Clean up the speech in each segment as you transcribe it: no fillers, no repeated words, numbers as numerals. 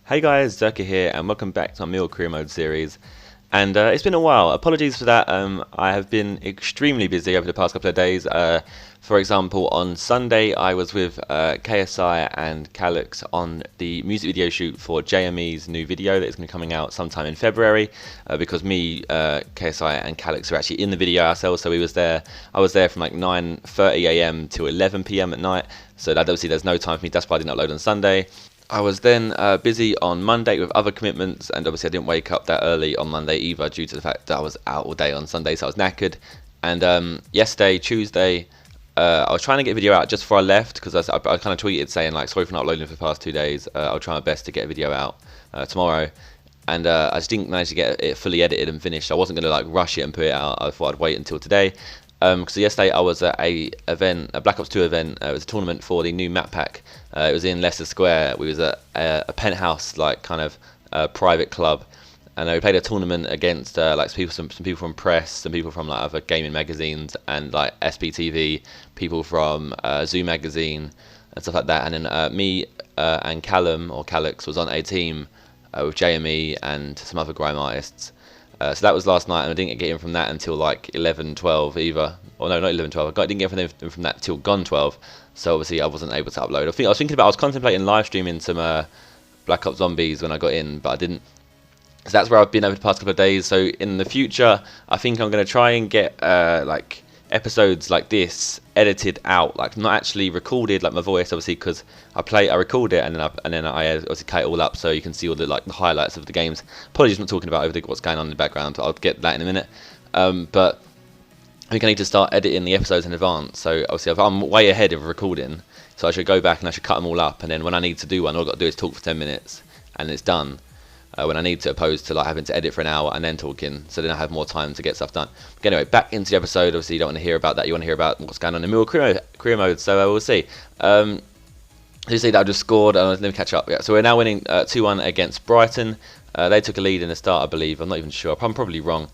Hey guys, Zerkaa here, and welcome back to our Millwall career mode series. And it's been a while. Apologies for that. I have been extremely busy over the past couple of days. For example, on Sunday I was with KSI and Calix on the music video shoot for JME's new video that is going to be coming out sometime in February. Because me, KSI, and Calix are actually in the video ourselves. So I was there from like 9:30 AM to 11 PM at night. So that obviously there's no time for me. That's why I didn't upload on Sunday. I was then busy on Monday with other commitments, and obviously I didn't wake up that early on Monday either due to the fact that I was out all day on Sunday, so I was knackered. And yesterday, Tuesday, I was trying to get a video out just before I left, because I kind of tweeted saying like, sorry for not uploading for the past 2 days, I'll try my best to get a video out tomorrow. And I just didn't manage to get it fully edited and finished. I wasn't going to like rush it and put it out. I thought I'd wait until today. So yesterday I was at a Black Ops 2 event. It was a tournament for the new map pack. It was in Leicester Square. We was at a penthouse, like kind of private club, and we played a tournament against like some people from press, some people from like other gaming magazines, and like SBTV, people from Zoo magazine and stuff like that. And then me and Callum or Calix was on a team with JME and some other grime artists. So that was last night, and I didn't get in from that until like 11, 12 either. Or no, not 11, 12. I didn't get from that till gone 12. So obviously I wasn't able to upload. I was contemplating live streaming some Black Ops Zombies when I got in, but I didn't. So that's where I've been over the past couple of days. So in the future, I think I'm going to try and get like episodes like this edited out, like not actually recorded, like my voice, obviously, because I record it and then I obviously cut it all up so you can see all the like the highlights of the games. Apologies, I'm not talking about what's going on in the background. I'll get that in a minute. But I think I need to start editing the episodes in advance. So obviously I'm way ahead of recording, so I should go back and I should cut them all up, and then when I need to do one, all I've got to do is talk for 10 minutes and it's done. When I need to, opposed to like having to edit for an hour and then talking, so then I have more time to get stuff done. But anyway, back into the episode. Obviously you don't want to hear about that, you want to hear about what's going on in Millwall career mode, so we'll see. You see that I just scored, let me catch up. Yeah, so we're now winning 2-1 against Brighton. They took a lead in the start, I believe. I'm not even sure, I'm probably wrong.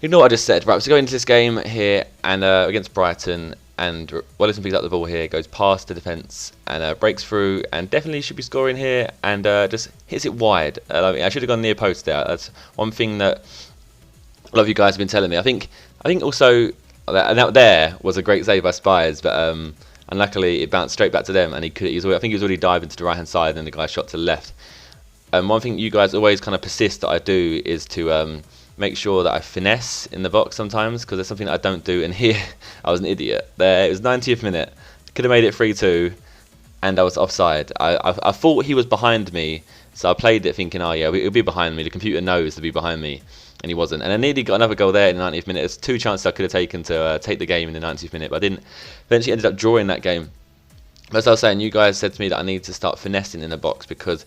Ignore what I just said. Right, so going into this game here and against Brighton, and Wellington picks up the ball here, goes past the defence and breaks through, and definitely should be scoring here, and just hits it wide. I should have gone near post there. That's one thing that a lot of you guys have been telling me. I think also that there was a great save by Spires, but unluckily it bounced straight back to them, and I think he was already diving to the right hand side, and then the guy shot to the left. One thing you guys always kind of persist that I do is to make sure that I finesse in the box sometimes, because there's something that I don't do, and here I was an idiot. There, it was 90th minute, could have made it 3-2, and I was offside. I thought he was behind me, so I played it thinking, oh yeah, he'll be behind me, the computer knows to be behind me, and he wasn't. And I nearly got another goal there in the 90th minute. There's 2 chances I could have taken to take the game in the 90th minute, but I didn't. Eventually ended up drawing that game. But as I was saying, you guys said to me that I need to start finessing in the box, because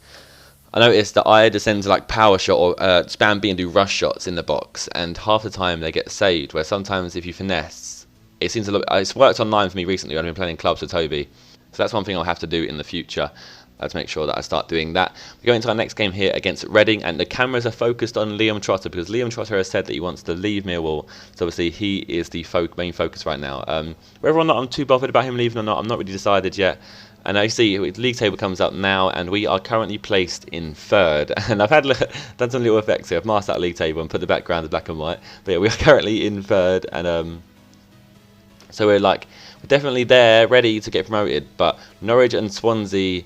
I noticed that I descend to like power shot or spam B and do rush shots in the box, and half the time they get saved, where sometimes if you finesse, it seems a lot. It's worked online for me recently. I've been playing clubs with Toby, so that's one thing I'll have to do in the future to make sure that I start doing that. We go into our next game here against Reading, and the cameras are focused on Liam Trotter, because Liam Trotter has said that he wants to leave Millwall, so obviously he is the main focus right now. Whether or not I'm too bothered about him leaving or not, I'm not really decided yet. And I see the league table comes up now, and we are currently placed in 3rd. And I've done some little effects here. I've masked that league table and put the background as black and white. But yeah, we are currently in 3rd, and so we're definitely there, ready to get promoted. But Norwich and Swansea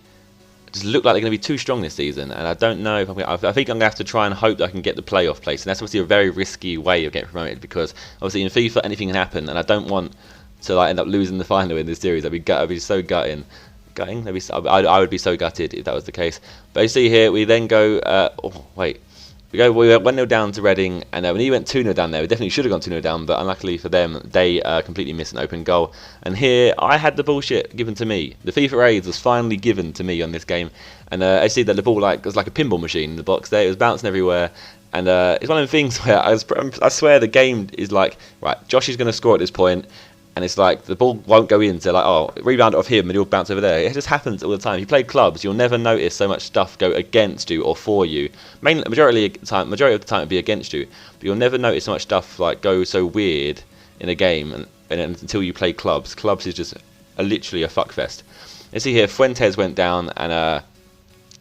just look like they're going to be too strong this season, and I don't know if I think I'm going to have to try and hope that I can get the playoff place, and that's obviously a very risky way of getting promoted, because obviously in FIFA anything can happen, and I don't want to like end up losing the final in this series. I'd be so gutting. I would be so gutted if that was the case. But you see here, we then go. We went 1-0 down to Reading, and when he went 2-0 down there, we definitely should have gone 2-0 down, but unluckily for them, they completely missed an open goal. And here, I had the bullshit given to me. The FIFA AIDS was finally given to me on this game, and I see that the ball was like a pinball machine in the box there. It was bouncing everywhere, and it's one of the things where I swear the game is like, right, Josh is going to score at this point, and it's like the ball won't go into like, oh, rebound it off him and it'll bounce over there. It just happens all the time. If you play clubs, you'll never notice so much stuff go against you or for you. Majority of the time it'll be against you, but you'll never notice so much stuff like go so weird in a game and until you play clubs. Clubs is just literally a fuckfest. You see here, Fuentes went down, and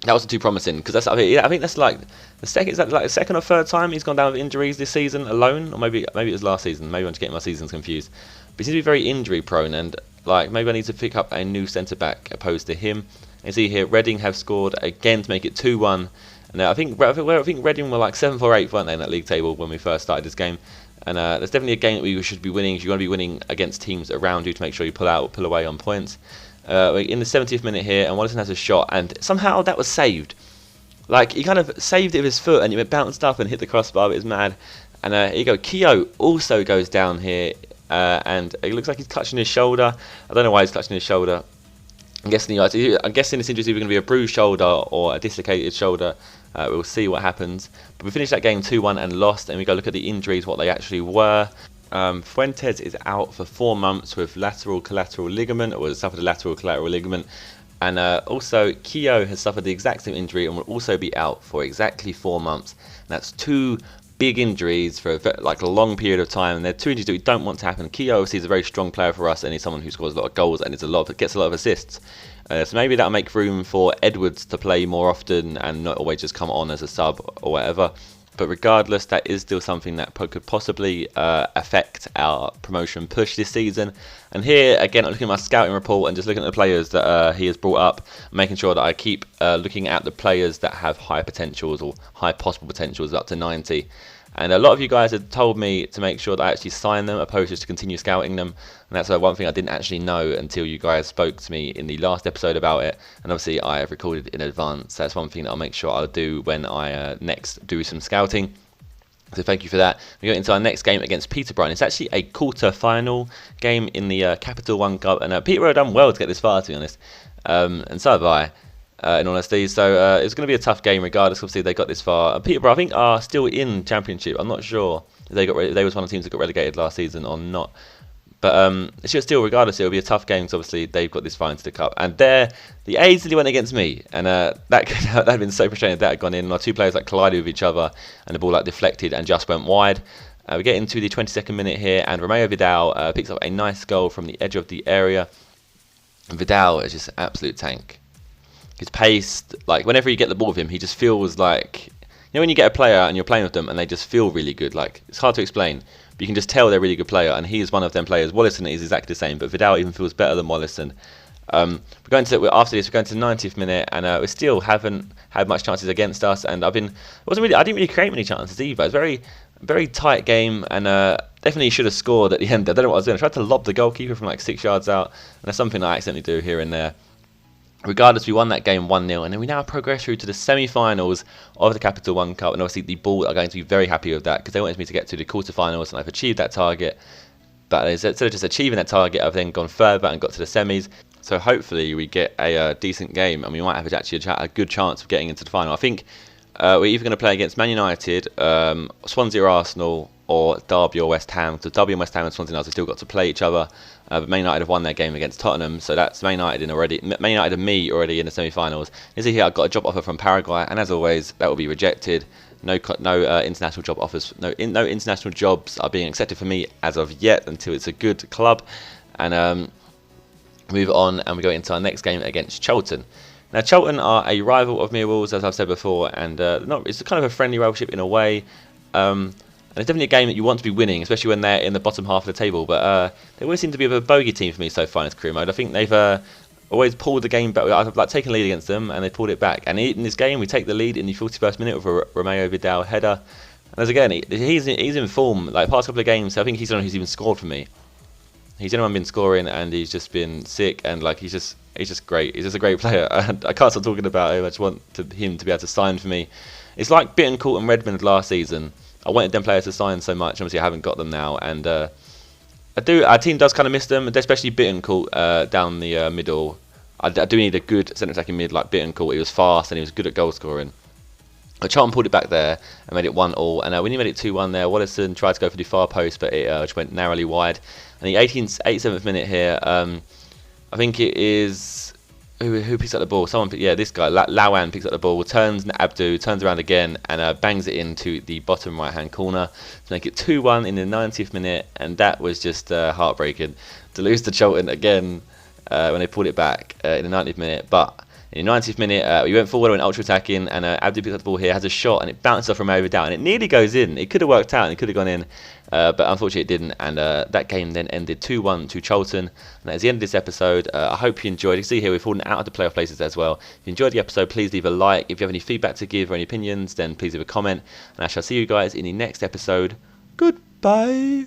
that wasn't too promising, because I think that's like the second, is that like the second or third time he's gone down with injuries this season alone, or maybe it was last season. Maybe I'm just getting my seasons confused. But he seems to be very injury prone, and like maybe I need to pick up a new centre back opposed to him. And see here, Reading have scored again to make it 2-1. And I think Reading were like 7th or 8th, weren't they, in that league table when we first started this game. And that's definitely a game that we should be winning. You want to be winning against teams around you to make sure you pull away on points. In the 70th minute here, and Wallison has a shot, and somehow that was saved. Like, he kind of saved it with his foot, and it bounced up and hit the crossbar, but it's mad. And here you go, Keogh also goes down here, and it looks like he's clutching his shoulder. I don't know why he's clutching his shoulder. I'm guessing this injury is either going to be a bruised shoulder or a dislocated shoulder. We'll see what happens. But we finished that game 2-1 and lost, and we go look at the injuries, what they actually were. Fuentes is out for 4 months with lateral collateral ligament, or has suffered a lateral collateral ligament. And also, Keogh has suffered the exact same injury and will also be out for exactly 4 months. And that's 2 big injuries for a long period of time, and they're 2 injuries that we don't want to happen. Keogh obviously is a very strong player for us, and he's someone who scores a lot of goals and gets a lot of assists. So maybe that'll make room for Edwards to play more often and not always just come on as a sub or whatever. But regardless, that is still something that could possibly affect our promotion push this season. And here, again, I'm looking at my scouting report and just looking at the players that he has brought up, making sure that I keep looking at the players that have high potentials or high possible potentials up to 90. And a lot of you guys have told me to make sure that I actually sign them opposed to just continue scouting them. And that's one thing I didn't actually know until you guys spoke to me in the last episode about it. And obviously I have recorded in advance. That's one thing that I'll make sure I'll do when I next do some scouting. So thank you for that. We go into our next game against Peterborough. It's actually a quarter-final game in the Capital One Cup. And Peterborough have done well to get this far, to be honest. And so have I. In honesty, so it's going to be a tough game regardless. Obviously, they got this far. Peterborough, I think, are still in Championship. I'm not sure if they was one of the teams that got relegated last season or not. But still, regardless, it'll be a tough game because obviously they've got this far into the cup. And there, the A's went against me, and that could have been so frustrating if that had gone in. And our 2 players collided with each other, and the ball deflected and just went wide. We get into the 22nd minute here, and Romeo Vidal picks up a nice goal from the edge of the area. And Vidal is just an absolute tank. His pace, whenever you get the ball with him, he just feels like, when you get a player and you're playing with them and they just feel really good. It's hard to explain, but you can just tell they're a really good player, and he is one of them players. Wallison is exactly the same, but Vidal even feels better than Wallison. After this, we're going to the 90th minute, and we still haven't had much chances against us. And I didn't really create many chances either. It's a very tight game, and definitely should have scored at the end. I don't know what I was doing. I tried to lob the goalkeeper from 6 yards out, and that's something I accidentally do here and there. Regardless, we won that game 1-0, and then we now progress through to the semi-finals of the Capital One Cup, and obviously the Ball are going to be very happy with that because they wanted me to get to the quarterfinals, and I've achieved that target. But instead of just achieving that target, I've then gone further and got to the semis. So hopefully we get a decent game, and we might have actually a good chance of getting into the final. I think we're either going to play against Man United, Swansea or Arsenal, or Derby or West Ham. So Derby and West Ham and Swansea now have still got to play each other. But Man United have won their game against Tottenham, so that's Man United and me already in the semi-finals. You see here, I've got a job offer from Paraguay, and as always, that will be rejected. No international job offers, no international jobs are being accepted for me as of yet until it's a good club. And move on, and we go into our next game against Charlton. Now, Charlton are a rival of Millwall, as I've said before, and it's kind of a friendly rivalship in a way. And it's definitely a game that you want to be winning, especially when they're in the bottom half of the table. But they always seem to be a bogey team for me so far in this career mode. I think they've always pulled the game back. I've taken a lead against them, and they pulled it back. And in this game, we take the lead in the 41st minute with a Romeo Vidal header. And as again, he's in form. Past couple of games, I think he's the one who's even scored for me. He's the only one been scoring, and he's just been sick. And he's just great. He's just a great player. I can't stop talking about him. I just want him to be able to sign for me. It's like Bittencourt and Redmond last season. I wanted them players to sign so much. Obviously, I haven't got them now, and our team does kind of miss them, especially Bittencourt down the middle. I do need a good centre attacking mid like Bittencourt. He was fast and he was good at goal scoring. Charlton pulled it back there and made it 1-1, and when he made it 2-1 there, Wallison tried to go for the far post, but it just went narrowly wide. And the 87th minute here, I think it is. Who picks up the ball? This guy, Lawan picks up the ball, turns around again, and bangs it into the bottom right-hand corner to make it 2-1 in the 90th minute, and that was just heartbreaking to lose to Charlton again when they pulled it back in the 90th minute. But In the 90th minute, we went forward, went ultra attacking, and Abdi picks up the ball here, has a shot, and it bounces off Romero Vidal, and it nearly goes in. It could have worked out, and it could have gone in, but unfortunately it didn't. And that game then ended 2-1 to Charlton. And that is the end of this episode. I hope you enjoyed. You can see here we've fallen out of the playoff places as well. If you enjoyed the episode, please leave a like. If you have any feedback to give or any opinions, then please leave a comment. And I shall see you guys in the next episode. Goodbye.